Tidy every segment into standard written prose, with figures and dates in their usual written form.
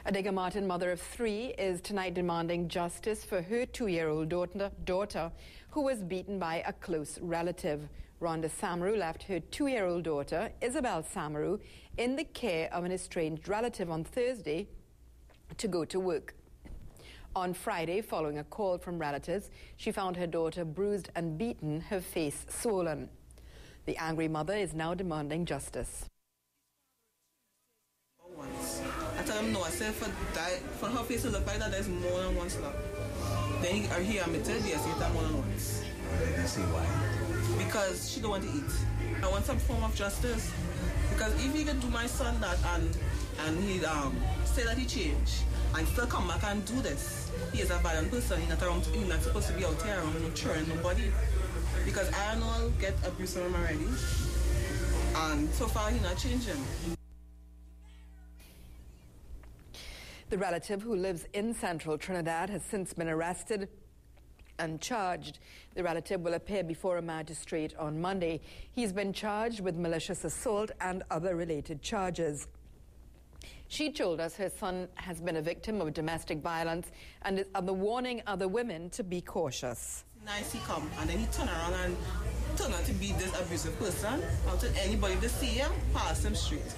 Adiga Martin, mother of three, is tonight demanding justice for her 2-year-old daughter who was beaten by a close relative. Rhonda Samaru left her 2-year-old daughter, Isabel Samaru, in the care of an estranged relative on Thursday to go to work. On Friday, following a call from relatives, she found her daughter bruised and beaten, her face swollen. The angry mother is now demanding justice. I tell him no, I said for her face to look like that, there's more than one slap. Then he admitted, yes, he had more than once. I see why. Because she don't want to eat. I want some form of justice. Because if he could do my son that and he'd say that he changed and still come back and do this, he is a violent person. He's not supposed to be out here around churning nobody. Because I know get abuse from him already. And so far he's not changing. The relative, who lives in central Trinidad, has since been arrested and charged. The relative will appear before a magistrate on Monday. He's been charged with malicious assault and other related charges. She told us her son has been a victim of domestic violence and is warning other women to be cautious. Nice he come and then he turn around and turn out to be this abusive person. How to anybody to see him, pass him straight.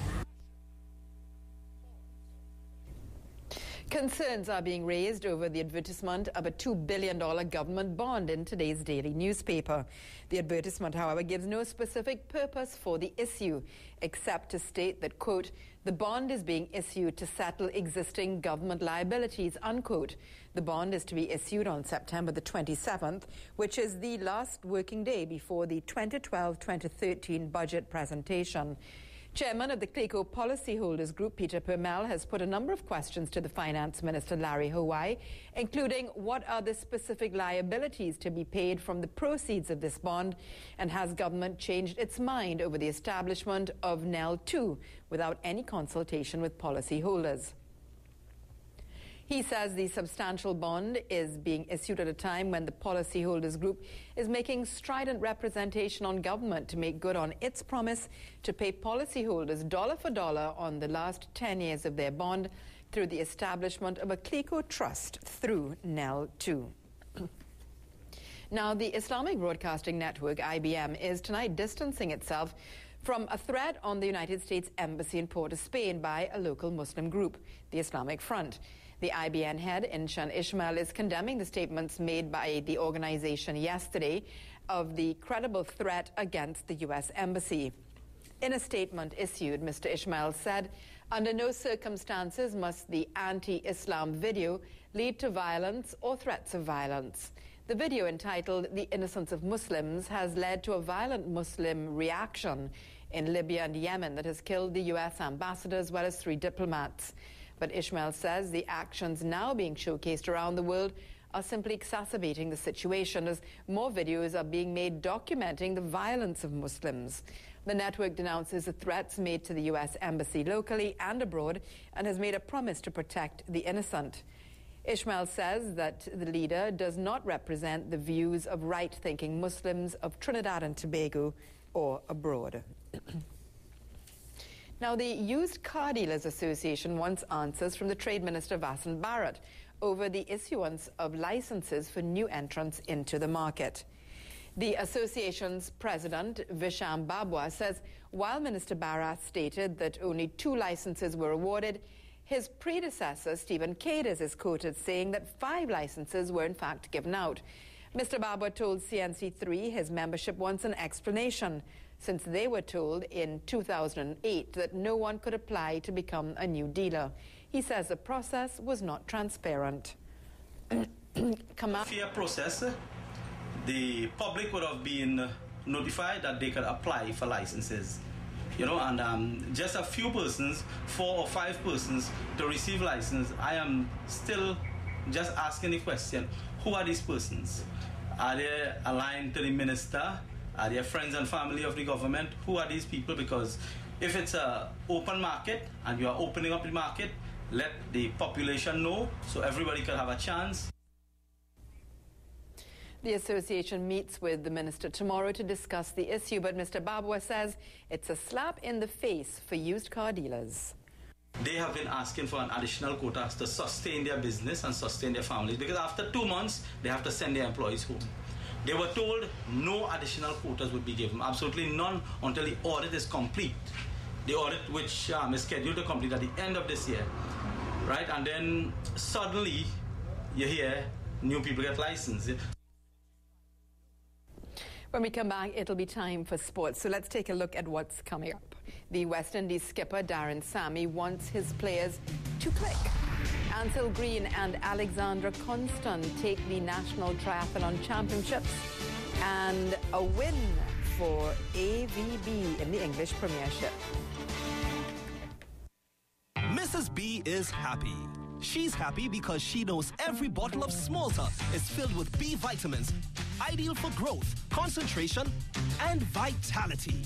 Concerns are being raised over the advertisement of a $2 billion government bond in today's daily newspaper. The advertisement, however, gives no specific purpose for the issue, except to state that, quote, the bond is being issued to settle existing government liabilities, unquote. The bond is to be issued on September the 27th, which is the last working day before the 2012-2013 budget presentation. Chairman of the CLECO Policyholders Group, Peter Permel, has put a number of questions to the Finance Minister, Larry Hawaii, including what are the specific liabilities to be paid from the proceeds of this bond, and has government changed its mind over the establishment of NEL2 without any consultation with policyholders. He says the substantial bond is being issued at a time when the Policyholders Group is making strident representation on government to make good on its promise to pay policyholders dollar for dollar on the last 10 years of their bond through the establishment of a CLECO trust through NEL2. Now, the Islamic Broadcasting Network, IBM, is tonight distancing itself from a threat on the United States Embassy in Port of Spain by a local Muslim group, the Islamic Front. The IBN head, Inshan Ismail, is condemning the statements made by the organization yesterday of the credible threat against the U.S. Embassy. In a statement issued, Mr. Ismail said, under no circumstances must the anti-Islam video lead to violence or threats of violence. The video, entitled The Innocence of Muslims, has led to a violent Muslim reaction in Libya and Yemen that has killed the U.S. ambassador as well as 3 diplomats. But Ismail says the actions now being showcased around the world are simply exacerbating the situation as more videos are being made documenting the violence of Muslims. The network denounces the threats made to the U.S. Embassy locally and abroad and has made a promise to protect the innocent. Ismail says that the leader does not represent the views of right-thinking Muslims of Trinidad and Tobago or abroad. Now, the Used Car Dealers Association wants answers from the Trade Minister, Vasan Bharat, over the issuance of licenses for new entrants into the market. The association's president, Visham Babwa, says while Minister Bharat stated that only 2 licenses were awarded, his predecessor, Stephen Cadiz, is quoted saying that 5 licenses were in fact given out. Mr. Babwa told CNC3 his membership wants an explanation, since they were told in 2008 that no one could apply to become a new dealer. He says the process was not transparent. Fair process. The public would have been notified that they could apply for licenses. And just a few persons, 4 or 5 persons, to receive license. I am still just asking the question, who are these persons? Are they aligned to the minister? Are they friends and family of the government? Who are these people? Because if it's an open market and you are opening up the market, let the population know so everybody can have a chance. The association meets with the minister tomorrow to discuss the issue, but Mr. Babwa says it's a slap in the face for used car dealers. They have been asking for an additional quota to sustain their business and sustain their families, because after 2 months, they have to send their employees home. They were told no additional quotas would be given, absolutely none, until the audit is complete. The audit which is scheduled to complete at the end of this year, right? And then suddenly you hear new people get licensed. When we come back, it'll be time for sports. So let's take a look at what's coming up. The West Indies skipper Darren Sammy wants his players to click. Ansel Green and Alexandra Constant take the National Triathlon Championships. And a win for AVB in the English Premiership. Mrs. B is happy. She's happy because she knows every bottle of Smolta is filled with B vitamins, ideal for growth, concentration, and vitality.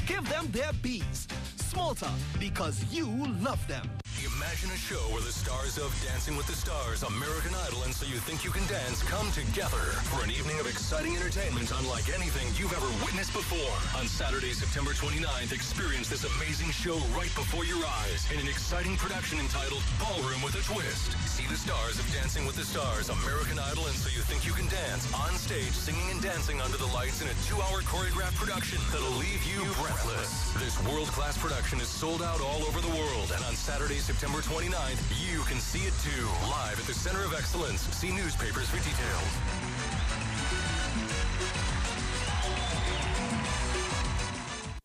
Give them their B's. Smolta, because you love them. Imagine a show where the stars of Dancing with the Stars, American Idol, and So You Think You Can Dance come together for an evening of exciting entertainment unlike anything you've ever witnessed before. On Saturday, September 29th, experience this amazing show right before your eyes in an exciting production entitled Ballroom with a Twist. See the stars of Dancing with the Stars, American Idol, and So You Think You Can Dance on stage, singing and dancing under the lights in a 2-hour choreographed production that'll leave you breathless. This world-class production is sold out all over the world, and on Saturday, September 29th, you can see it too, live at the Center of Excellence. See newspapers for details.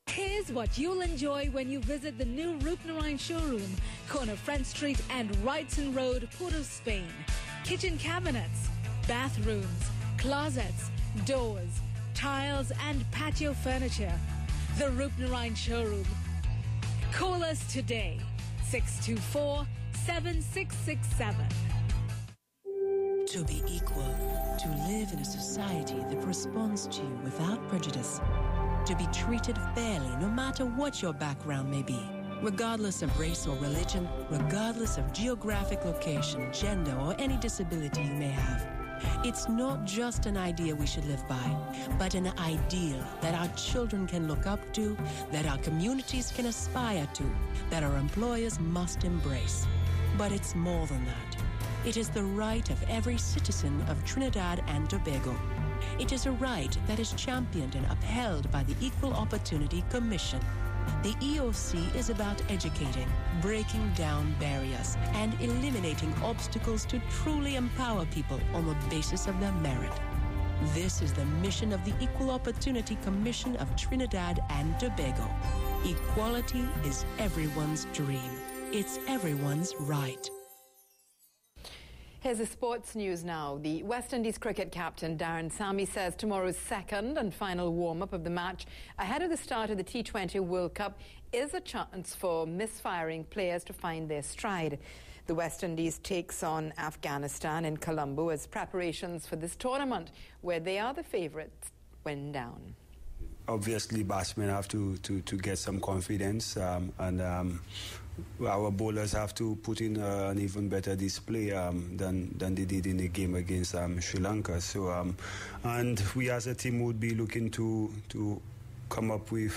Here's what you'll enjoy when you visit the new Rupnarine showroom, corner Front Street and Wrightson Road, Port of Spain. Kitchen cabinets, bathrooms, closets, doors, tiles and patio furniture. The Rupnarine showroom. Call us today. 624-7667. To be equal, to live in a society that responds to you without prejudice, to be treated fairly no matter what your background may be, regardless of race or religion, regardless of geographic location, gender, or any disability you may have. It's not just an idea we should live by, but an ideal that our children can look up to, that our communities can aspire to, that our employers must embrace. But it's more than that. It is the right of every citizen of Trinidad and Tobago. It is a right that is championed and upheld by the Equal Opportunity Commission. The EOC is about educating, breaking down barriers, and eliminating obstacles to truly empower people on the basis of their merit. This is the mission of the Equal Opportunity Commission of Trinidad and Tobago. Equality is everyone's dream. It's everyone's right. Here's the sports news now. The West Indies cricket captain Darren Sammy says tomorrow's second and final warm-up of the match ahead of the start of the T20 World Cup is a chance for misfiring players to find their stride. The West Indies takes on Afghanistan in Colombo as preparations for this tournament, where they are the favourites, went down. Obviously, batsmen have to get some confidence, and our bowlers have to put in an even better display than they did in the game against Sri Lanka. So, and we as a team would be looking to come up with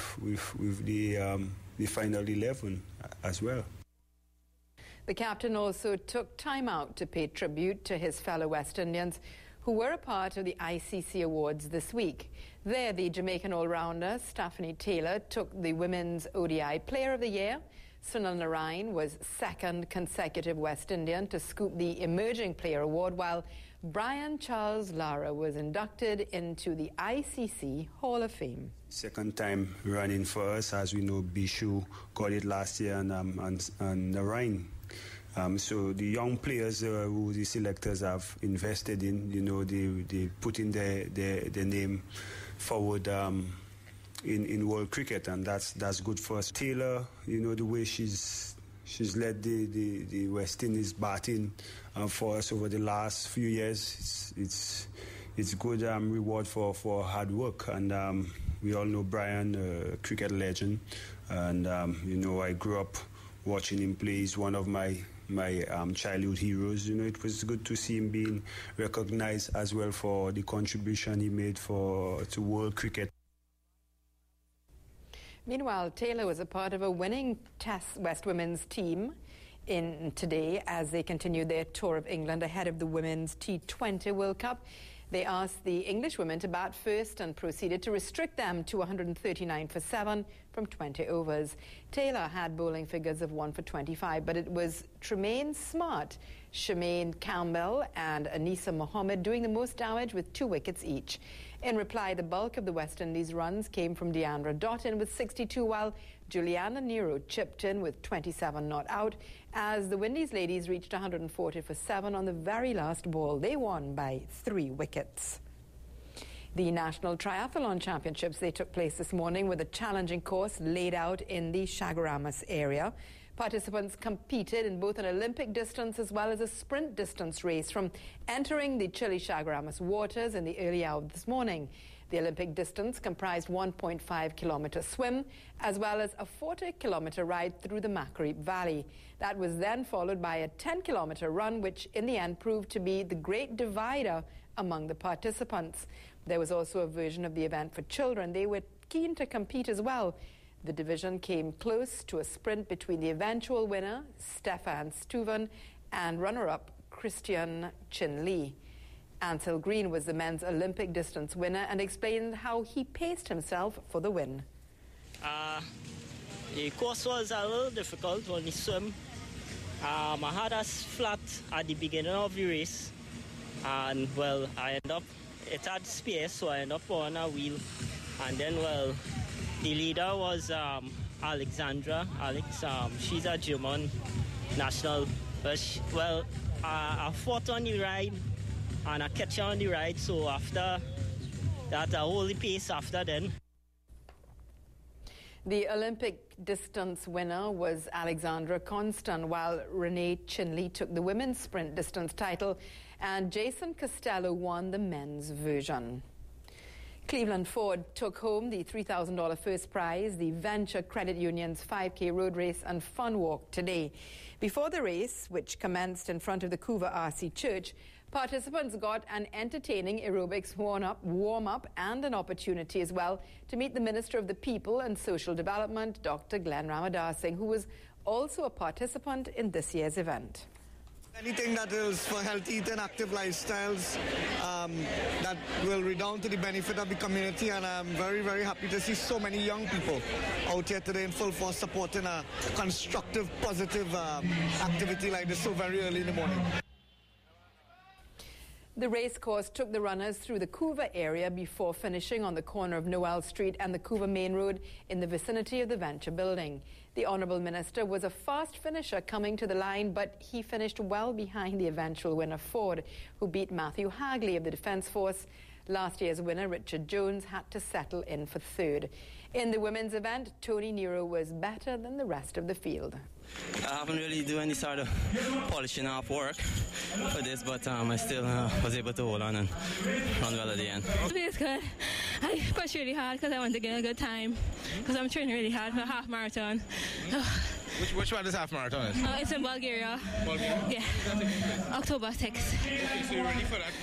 the final 11 as well. The captain also took time out to pay tribute to his fellow West Indians who were a part of the ICC Awards this week. There, the Jamaican all-rounder Stephanie Taylor took the Women's ODI Player of the Year. Sunil Narine was second consecutive West Indian to scoop the Emerging Player Award, while Brian Charles Lara was inducted into the ICC Hall of Fame. Second time running for us. As we know, Bishu got it last year, and Narine. So the young players who the selectors have invested in, they put in their name forward in world cricket, and that's good for us. Taylor, the way she's led the West Indies batting for us over the last few years, it's good reward for hard work. And we all know Brian, cricket legend, and I grew up watching him play. He's one of my childhood heroes. It was good to see him being recognized as well for the contribution he made to world cricket. Meanwhile, Taylor was a part of a winning West women's team today as they continued their tour of England ahead of the Women's T20 World Cup. They asked the English women to bat first and proceeded to restrict them to 139 for 7 from 20 overs. Taylor had bowling figures of 1 for 25, but it was Tremaine Smart, Shemaine Campbell and Anisa Mohammed doing the most damage with 2 wickets each. In reply, the bulk of the West Indies runs came from Deandra Dottin with 62, while Juliana Nero chipped in with 27 not out as the Windies ladies reached 140 for 7 on the very last ball. They won by 3 wickets. The National Triathlon Championships, they took place this morning with a challenging course laid out in the Chaguaramas area. Participants competed in both an Olympic distance as well as a sprint distance race from entering the chilly Chaguaramas waters in the early hours this morning. The Olympic distance comprised 1.5-kilometer swim as well as a 40-kilometer ride through the Macquarie Valley. That was then followed by a 10-kilometer run, which in the end proved to be the great divider among the participants. There was also a version of the event for children. They were keen to compete as well. The division came close to a sprint between the eventual winner, Stefan Steuven, and runner-up, Christian Chin Lee. Ansel Green was the men's Olympic distance winner and explained how he paced himself for the win. The course was a little difficult on the swim. I had us flat at the beginning of the race, and well, it had space, so I ended up on a wheel, and then the leader was Alexandra. She's a German national. I fought on the ride and I catch on the ride, so after that I hold the pace after then. The Olympic distance winner was Alexandra Constant, while Renee Chinley took the women's sprint distance title and Jason Costello won the men's version. Cleveland Ford took home the $3,000 first prize, the Venture Credit Union's 5K road race and fun walk today. Before the race, which commenced in front of the Couva RC Church, participants got an entertaining aerobics warm-up and an opportunity as well to meet the Minister of the People and Social Development, Dr. Glenn Ramadar Singh, who was also a participant in this year's event. Anything that is for healthy eating, active lifestyles, that will redound to the benefit of the community, and I'm very, very happy to see so many young people out here today in full force supporting a constructive, positive activity like this so very early in the morning. The race course took the runners through the Couva area before finishing on the corner of Noel Street and the Couva Main Road in the vicinity of the Venture Building. The Honourable Minister was a fast finisher coming to the line, but he finished well behind the eventual winner Ford, who beat Matthew Hagley of the Defence Force. Last year's winner, Richard Jones, had to settle in for third. In the women's event, Tony Nero was better than the rest of the field. I haven't really done any sort of polishing up work for this, but I still was able to hold on and run well at the end. It's good. I pushed really hard because I want to get a good time, because I'm training really hard for a half marathon. Which one is half marathon? It's in Bulgaria. Yeah. October 6th. So you're ready for that?